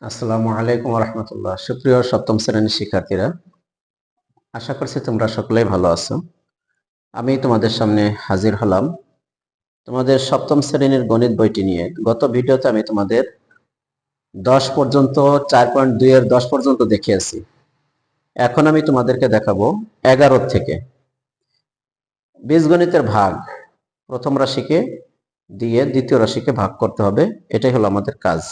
আসসালামু আলাইকুম রহমতুল্লাহ। সুপ্রিয় সপ্তম শ্রেণীর শিক্ষার্থীরা, আশা করছি তোমরা সকলেই ভালো আছো। আমি তোমাদের সামনে হাজির হলাম তোমাদের সপ্তম শ্রেণীর গণিত বইটি নিয়ে। গত ভিডিওতে আমি তোমাদের 10 পর্যন্ত 4.2 এর 10 পর্যন্ত দেখিয়েছি। এখন আমি তোমাদেরকে দেখাবো 11 থেকে। বীজগণিতের ভাগ প্রথম রাশিকে দিয়ে দ্বিতীয় রাশিকে ভাগ করতে হবে, এটাই হলো আমাদের কাজ।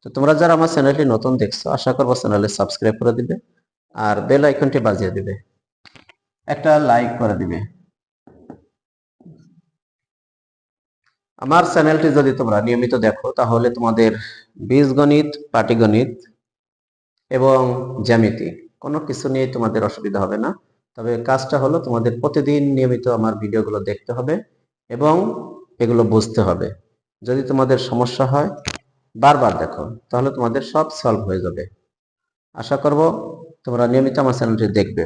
তো তোমরা যারা আমার চ্যানেলটি নতুন দেখছো, আশা করবো চ্যানেলে সাবস্ক্রাইব করে দিবে আর বেল আইকনটি বাজিয়ে দিবে, একটা লাইক করে দিবে। আমার চ্যানেলটি যদি তোমরা নিয়মিত দেখো তাহলে তোমাদের বীজগণিত, পাটিগণিত এবং জ্যামিতি কোনো কিছু নিয়ে তোমাদের অসুবিধা হবে না। তবে কাজটা হলো তোমাদের প্রতিদিন নিয়মিত আমার ভিডিওগুলো দেখতে হবে এবং এগুলো বুঝতে হবে। যদি তোমাদের সমস্যা হয় বারবার দেখো, তাহলে তোমাদের সব সলভ হয়ে যাবে। আশা করব তোমরা নিয়মিত আমার চ্যানেলটি দেখবে।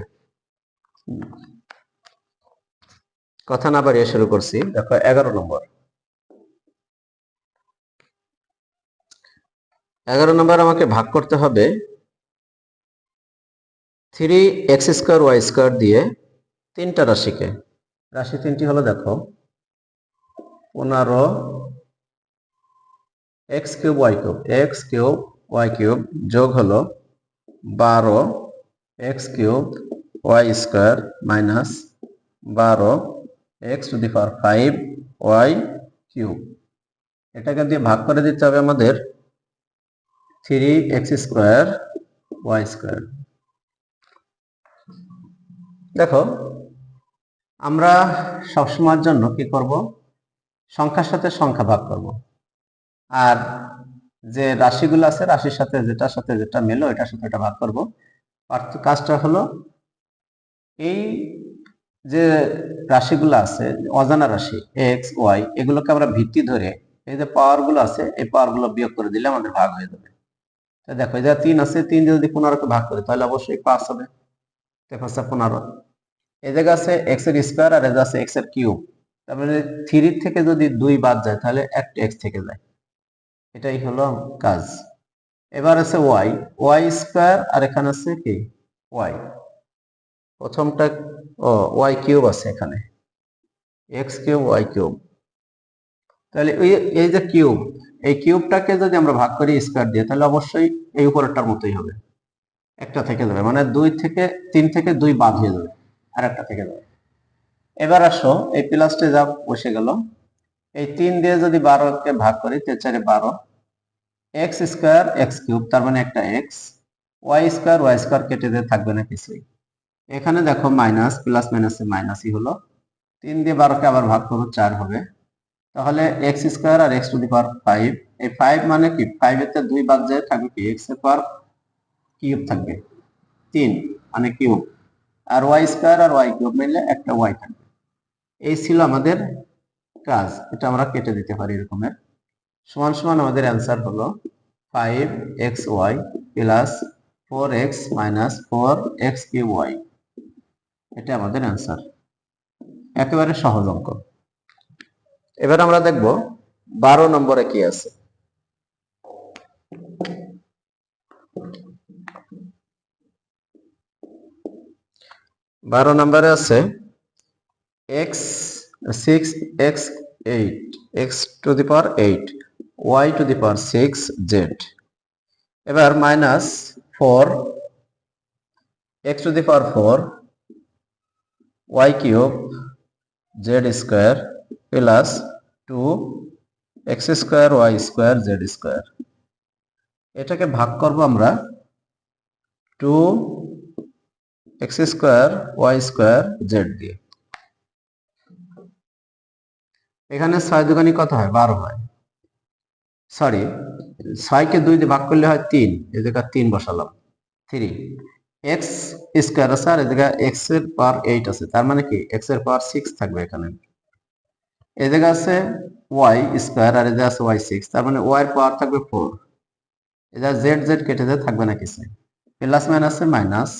কথা না বাড়িয়ে শুরু করছি। দেখো 11 নম্বর। 11 নম্বর আমাকে ভাগ করতে হবে 3x² y² দিয়ে 3টা রাশিকে। রাশি 3টি হলো, দেখো, 15x³ যোগ হলো 12x³ মাইনাস 12x⁵y³। এটাকে দিয়ে ভাগ করে দিতে হবে আমাদের 3x²y²। দেখো, আমরা সবসময়ের জন্য কি করব, সংখ্যার সাথে সংখ্যা ভাগ করব, আর যে রাশিগুলো আছে রাশির সাথে যেটা মেলো এটার সাথে এটা ভাগ করব। কাজটা হলো এই যে রাশিগুলো আছে অজানা রাশি এক্স ওয়াই, এগুলোকে আমরা ভিত্তি ধরে এই যে পাওয়ার গুলো আছে এই পাওয়ার গুলো বিয়োগ করে দিলে আমাদের ভাগ হয়ে যাবে। তো দেখো, এই যে 3 আছে, 3 যদি 15কে ভাগ করি তাহলে অবশ্যই 5 হবে। 15। এই জায়গা আছে এক্স এর স্কোয়ার আর এই যে আছে এক্স এর কিউব। তার মানে 3 থেকে যদি 2 বাদ যায় তাহলে একটা এক্স থেকে যায়। এটাই হলো কাজ। এবার আছে ওয়াই² আর এখানে আছে কি ওয়াই। প্রথমটা ওয়াই³ আছে এখানে, x³ y³। তাহলে এই যে কিউব, এই কিউবটাকে যদি আমরা ভাগ করি স্কোয়ার দিয়ে তাহলে অবশ্যই এই উপরেরটার মতোই হবে, একটা থেকে যাবে, মানে 3 থেকে 2 বাদ হয়ে যাবে আর একটা থেকে যাবে। এবার আসো এই প্লাসটা যা বসে গেল, এই 3 দিয়ে যদি 12কে ভাগ করি 3 4 12, x² x³ তার মানে একটা এক্স, y² কেটে দিয়ে থাকবে না কিছুই। এখানে দেখো মাইনাস, প্লাস মাইনাসে মাইনাসই হলো। 3 দিয়ে 12কে আবার ভাগ করো 4 হবে। তাহলে x² আর x⁵, এই 5 মানে কি 5 এর 2 বাদ যায় থাকবে কি x³ থাকবে 3 মানে কিউব, আর y² আর y³ মিলে একটা y থাকবে। এই ছিল আমাদের কাজ। এটা আমরা কেটে দিতে পারি এরকমের। সমান সমান আমাদের অ্যান্সার হলো 5xy plus 4x minus 4x³ এটা আমাদের অ্যান্সার। একেবারে সহজ অঙ্ক। এবার আমরা দেখব 12 নম্বরে কি আছে। 12 নম্বরে আছে x6x8 y6z। এবার minus 4x⁴ y³ z² plus 2x² y² z²। এটাকে ভাগ করব আমরা 2x² y² z দিয়ে। এখানে 6 দুগুণে কত হয়, 12 হয়। সরি, 6কে 2 দিয়ে ভাগ করলে হয় 3, এই জায়গায় 3 বসালাম। 3 x² আছে আর এই জায়গায় x⁴ আছে, তার মানে কি x⁴ 6 থাকবে এখানে। এই জায়গা আছে y² আর এই জায়গা আছে y6, তার মানে y এর পাওয়ার থাকবে 4। এই জায়গা z কেটে যায়, থাকবে না কিছু, প্লাস মাইনাসে মাইনাস।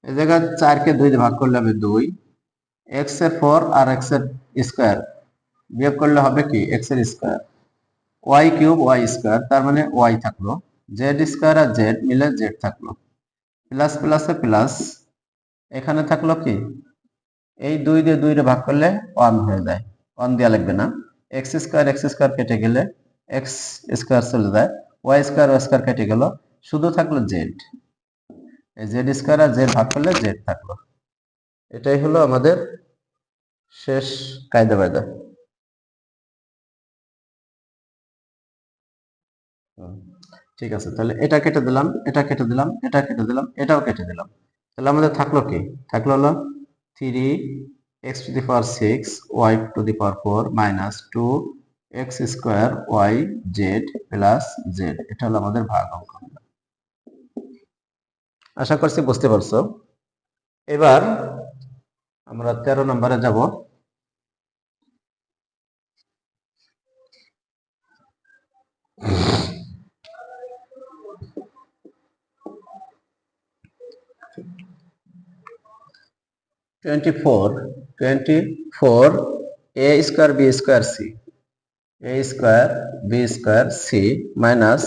এই জায়গা 4কে 2 দিয়ে ভাগ করলে হবে 2, x⁴ আর x² বিয়োগ করলে হবে কি x² y³ y² তার মানে y থাকলো জেড স্কোয়ার আর জেড মিলে জেড থাকলো, প্লাস প্লাসে প্লাস, এখানে থাকলো কি এই 2 দিয়ে 2 রে ভাগ করলে 1 হয়ে যায়, 1 দেওয়া লাগবে না। এক্স স্কোয়ার কেটে গেলে এক্স স্কোয়ার চলে যায়, ওয়াই স্কোয়ার কেটে গেল, শুধু থাকলো জেড। এই জেড স্কোয়ার আর জেড ভাগ করলে জেড থাকলো। এটাই হলো আমাদের শেষ কায়দা বায়দা। ঠিক আছে, তাহলে এটা কেটে দিলাম, এটা কেটে দিলাম, এটা কেটে দিলাম, এটাও কেটে দিলাম। তাহলে আমাদের থাকলো কি? থাকলো হলো 3x to the power 6 y to the power 4 minus 2x square y z plus z। এটা হলো আমাদের ভাগ অঙ্ক। আশা করছি বুঝতে পারছো। এবার আমরা 13 নম্বরে যাব। Twenty four A square B square C, A square B square C minus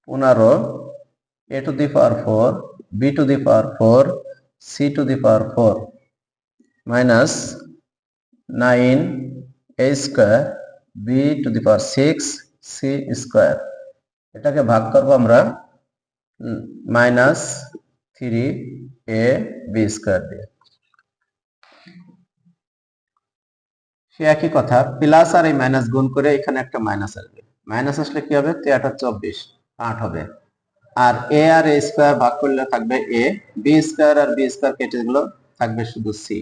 15 A to the power 4 B to the power 4 C to the power 4 minus 9 A square B to the power 6 C square. এটাকে ভাগ করবো আমরা -3 এ B square দিয়ে। সে একই কথা, plus আর এই minus গুণ করে এখানে একটা মাইনাস আসবে, মাইনাস আসলে কি হবে, 3 24 8 হবে। আর এ আর এ স্কোয়ার ভাগ করলে থাকবে এ, বি স্কোয়ার আর বি স্কোয়ার কেটে গেল, থাকবে শুধু সি।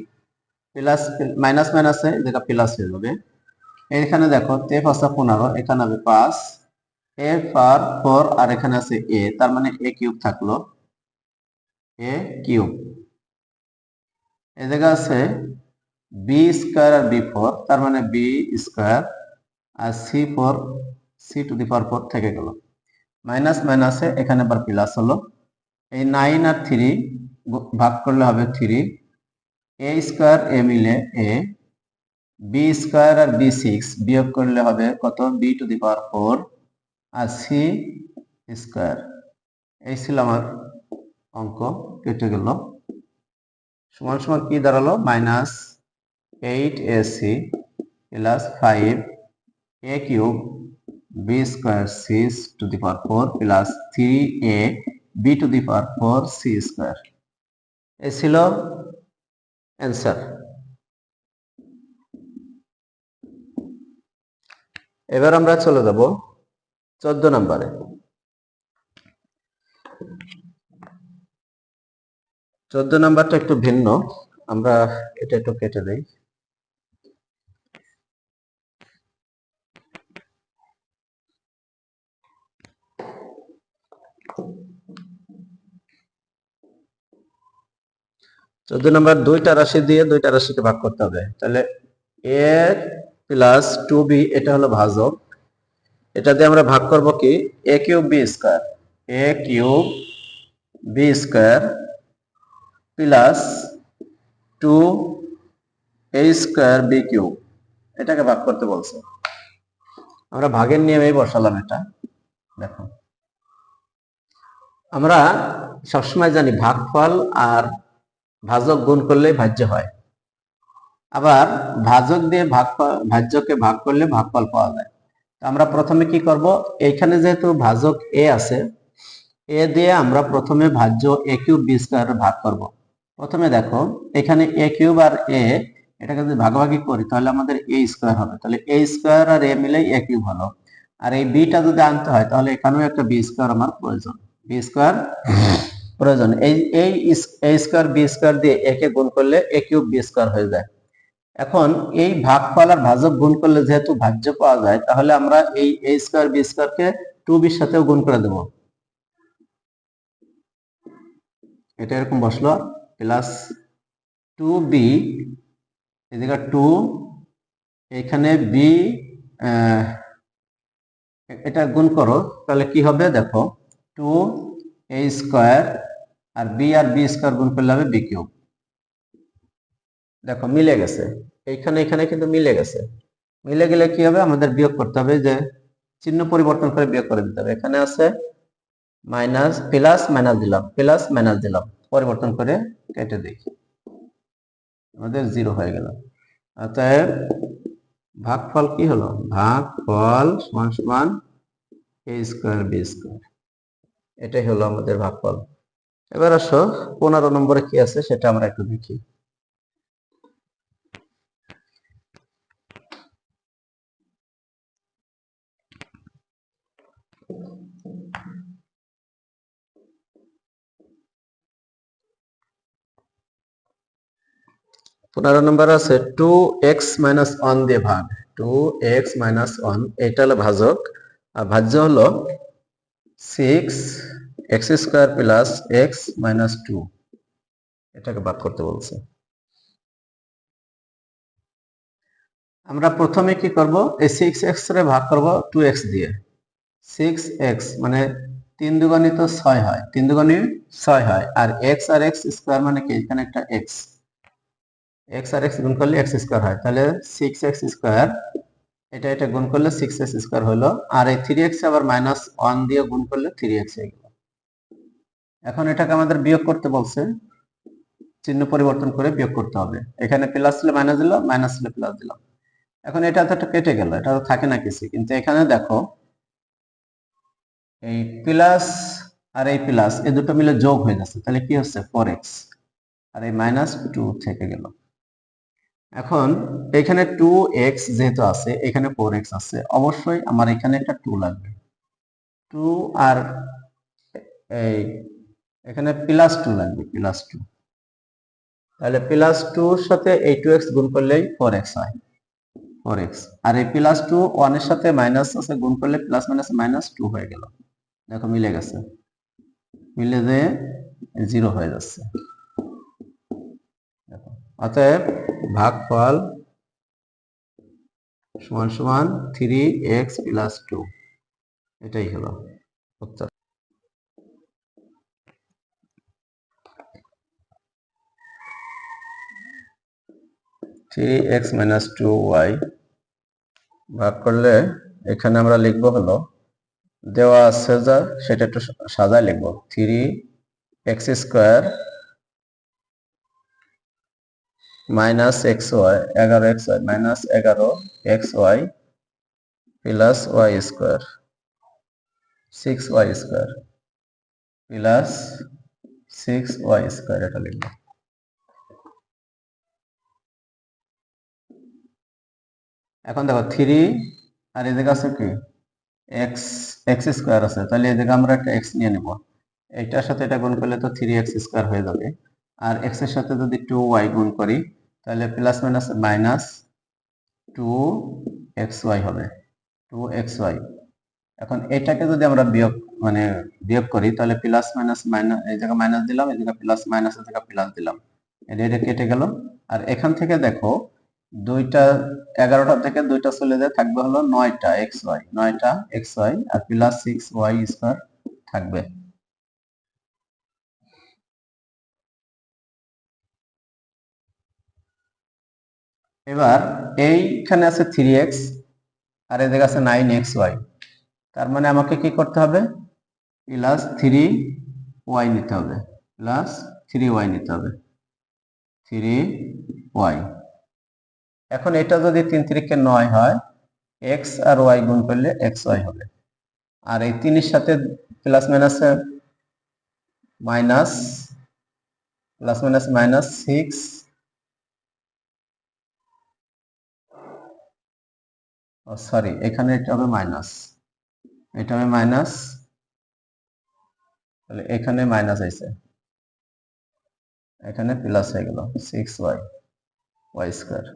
প্লাস মাইনাস মাইনাসে যেটা প্লাস হয়ে যাবে। এখানে দেখো 3 5 এখানে হবে 5 এ পাওয়ার 4 আর এখানে আছে এ, তার মানে এ কিউব থাকলো, এ কিউব। এই জায়গা আছে বি স্কোয়ার আর বি 4, তার মানে বি স্কোয়ার আর C 4, C to the power 4 থেকে গেল। মাইনাস মাইনাসে এখানে আবার প্লাস হলো, এই 9 আর 3 ভাগ করলে হবে 3, এ স্কোয়ার এ মিলে এ, বি স্কোয়ার আর বি 6 বিয়োগ করলে হবে কত, বি টু দি পাওয়ার 4 আর সি স্কোয়ার। এই ছিল আমার অঙ্ক, কেটে গেল। সমান সমান কি দাঁড়ালো, -8ac plus 5 A cube B square C to the power 4 plus 3a B to the power 4 C square. এই ছিল অ্যান্সার। এবার আমরা চলে যাব 14 নম্বরে। 14 নাম্বারটা একটু ভিন্ন, আমরা এটা একটু কেটে দেই। চোদ্দ নম্বর দুইটা রাশি দিয়ে দুইটা রাশিকে ভাগ করতে হবে। তাহলে এ প্লাস 2b এটা হলো ভাজক, এটা দিয়ে আমরা ভাগ করব কি, A cube B square, A cube B square plus 2a square B cube, এটাকে ভাগ করতে বলছে। আমরা ভাগের নিয়মেই বসালাম এটা। দেখো আমরা সবসময় জানি ভাগফল আর ভাজক গুণ করলে ভাজ্য হয়, আবার ভাজক দিয়ে ভাজ্যকে ভাগ করলে ভাগফল পাওয়া যায়। আমরা প্রথমে কি করব, এইখানে যেহেতু ভাজক এ আছে, এ দিয়ে আমরা প্রথমে ভাজ্য এ কিউব বি স্কোয়ার ভাগ করব। প্রথমে দেখো এখানে এ কিউব আর এ, এটাকে যদি ভাগাভাগি করি তাহলে আমাদের এ স্কোয়ার হবে, তাহলে এ স্কোয়ার আর এ মিলে এ কিউব হলো। আর এই বিটা যদি আনতে হয় তাহলে এখানেও একটা বি স্কোয়ার আমার প্রয়োজন, বি স্কোয়ার প্রয়োজন। এই এ স্কোয়ার বি স্কোয়ার দিয়ে এ কে গুণ করলে এ কিউব বি স্কোয়ার হয়ে যায়। এখন এই ভাগফল আর ভাজক গুণ করলে যেহেতু ভাজ্য পাওয়া যায়, তাহলে আমরা এই এ স্কোয়ার বি স্কোয়ার কে 2b এর সাথেও গুণ করে দেব। এটা এরকম বসলো, প্লাস 2b এদিকে 2, এখানে বি, এটা গুণ করো তাহলে কি হবে দেখো, 2a স্কোয়ার আর বি স্কোয়ার গুণ করলে হবে বি কিউব। দেখো মিলে গেছে, এইখানে এখানে কিন্তু মিলে গেছে। মিলে গেলে কি হবে, আমাদের বিয়োগ করতে হবে, যে চিহ্ন পরিবর্তন করে বিয়োগ করে দিতে হবে। এখানে আছে মাইনাস প্লাস মাইনাস দিলাম, প্লাস মাইনাস দিলাম, পরিবর্তন করে কেটে দিই, আমাদের 0 হয়ে গেল। অতএব ভাগফল কি হলো? ভাগফল সমান সমান a স্কয়ার b স্কয়ার। এটাই হলো আমাদের ভাগফল। এবার আসো 15 নম্বরে কি আছে সেটা আমরা একটু দেখি। পনেরো নম্বর আছে 2x মাইনাস 1 দিয়ে ভাগ। 2x মাইনাস 1 এটা হলো ভাজক, আর ভাজ্য হলো 6x square plus x minus 2। এটাকে ভাগ করতে বলছে। আমরা প্রথমে কি করব? এই 6x রে ভাগ করব 2x দিয়ে। 6x মানে 3 দুগুণে তো 6 হয়, 3 দুগুণে 6 হয়, আর x আর x স্কয়ার মানে কি? এখানে একটা x, x আর x গুণ করলে x স্কয়ার হয়, তাহলে 6x স্কয়ার, এটা গুণ করলে 6x স্কয়ার হলো, আর এই 3x আবার মাইনাস 1 দিয়ে গুণ করলে 3x হয়ে গেল। এখন এটাকে আমাদের বিয়োগ করতে বলছে, চিহ্ন পরিবর্তন করে বিয়োগ করতে হবে। এখানে প্লাস ছিল মাইনাস দিলাম, মাইনাস ছিল প্লাস দিলাম। এখন এটা তো একটা কেটে গেল, এটা তো থাকে না কিছু, কিন্তু এখানে দেখো এই প্লাস আর এই প্লাস এই দুটো মিলে যোগ হয়ে যাচ্ছে, তাহলে কি হচ্ছে? 4x, আর এই মাইনাস 2 থেকে গেল। এখন এখানে 2x যেহেতু আছে, এখানে 4x আছে, অবশ্যই আমার এখানে একটা 2 লাগবে। 2 আর এই এখানে প্লাস 2 লাগবে, প্লাস 2। তাহলে প্লাস 2 এর সাথে এই 2x গুণ করলেই 4x হয়, 4x। আর এই প্লাস 2 1 এর সাথে মাইনাস আছে, গুণ করলে প্লাস মাইনাস মাইনাস 2 হয়ে গেল। দেখো মিলে গেছে, মিলে যে 0 হয়ে যাচ্ছে। দেখো, অতএব ভাগফল সমান সমান 3x প্লাস 2, এটাই হলো উত্তর। থ্রি এক্স মাইনাস 2y ভাগ করলে এখানে আমরা লিখবো হলো, দেওয়া আছে যা সেটা একটু সাজায় লিখবো, 3x square minus xy 11xy minus 11xy plus y square 6y square plus 6y square, এটা লিখবো। এখন দেখো 3 আর এদিকে আছে কি x স্কয়ার আছে, তাহলে এদিকে আমরা একটা x নিয়ে নেব। এইটার সাথে এটা গুণ করলে তো 3x স্কয়ার হয়ে যাবে, আর x এর সাথে যদি 2y গুণ করি তাহলে প্লাস মাইনাস মাইনাস 2xy হবে, 2xy। এখন এটাকে যদি আমরা বিয়োগ করি তাহলে প্লাস মাইনাস মাইনাস, এই জায়গায় মাইনাস দিলাম, এই জায়গায় প্লাস, মাইনাসের জায়গায় প্লাস দিলাম, এটা কেটে গেল। আর এখান থেকে দেখো দুইটা 11টা থেকে দুইটা চলে যায়, থাকবে হলো 9টা xy আর প্লাস 6y স্কয়ার থাকবে। এবার এইখানে আছে 3x আর এই জায়গায় আছে 9xy, তার মানে আমাকে কি করতে হবে? প্লাস 3y নিতে হবে, প্লাস 3y নিতে হবে, 3y। এখন এটা যদি 3 3 9 হয়, x আর y গুণ করলে xy হবে, আর এই 3 এর সাথে plus minus minus, plus minus minus 6, sorry এখানে এটা হবে মাইনাস, এটা হবে মাইনাস, তাহলে এখানে মাইনাস আছে, এখানে প্লাস হয়ে গেল 6y স্কয়ার।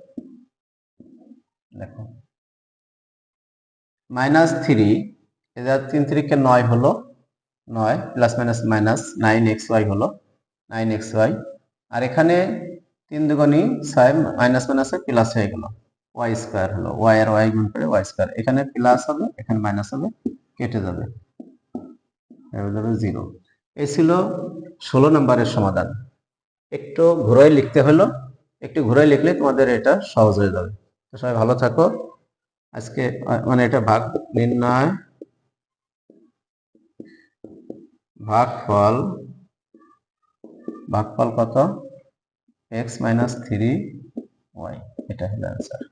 দেখো মাইনাস 3, এটা 3 3 9 হলো, 9 প্লাস মাইনাস মাইনাস 9xy হলো, 9xy। আর এখানে 3 দুগুণী 6, মাইনাস মাইনাসে প্লাস হয়ে গেল, y স্কয়ার হলো, y আর y গুণ করে y স্কয়ার, এখানে প্লাস হবে, এখানে মাইনাস হবে, কেটে যাবে, হয়ে যাবে 0। এই ছিল 16 নম্বরের সমাধান। একটু ঘুরাই লিখতে হলো, একটু ঘুরাই লিখলে তোমাদের এটা সহজ হয়ে যাবে। তো সবাই ভালো থাকো। আজকে এটা ভাগ নির্ণয় ভাগফল কত? x - 3y, এটা হলো অ্যান্সার।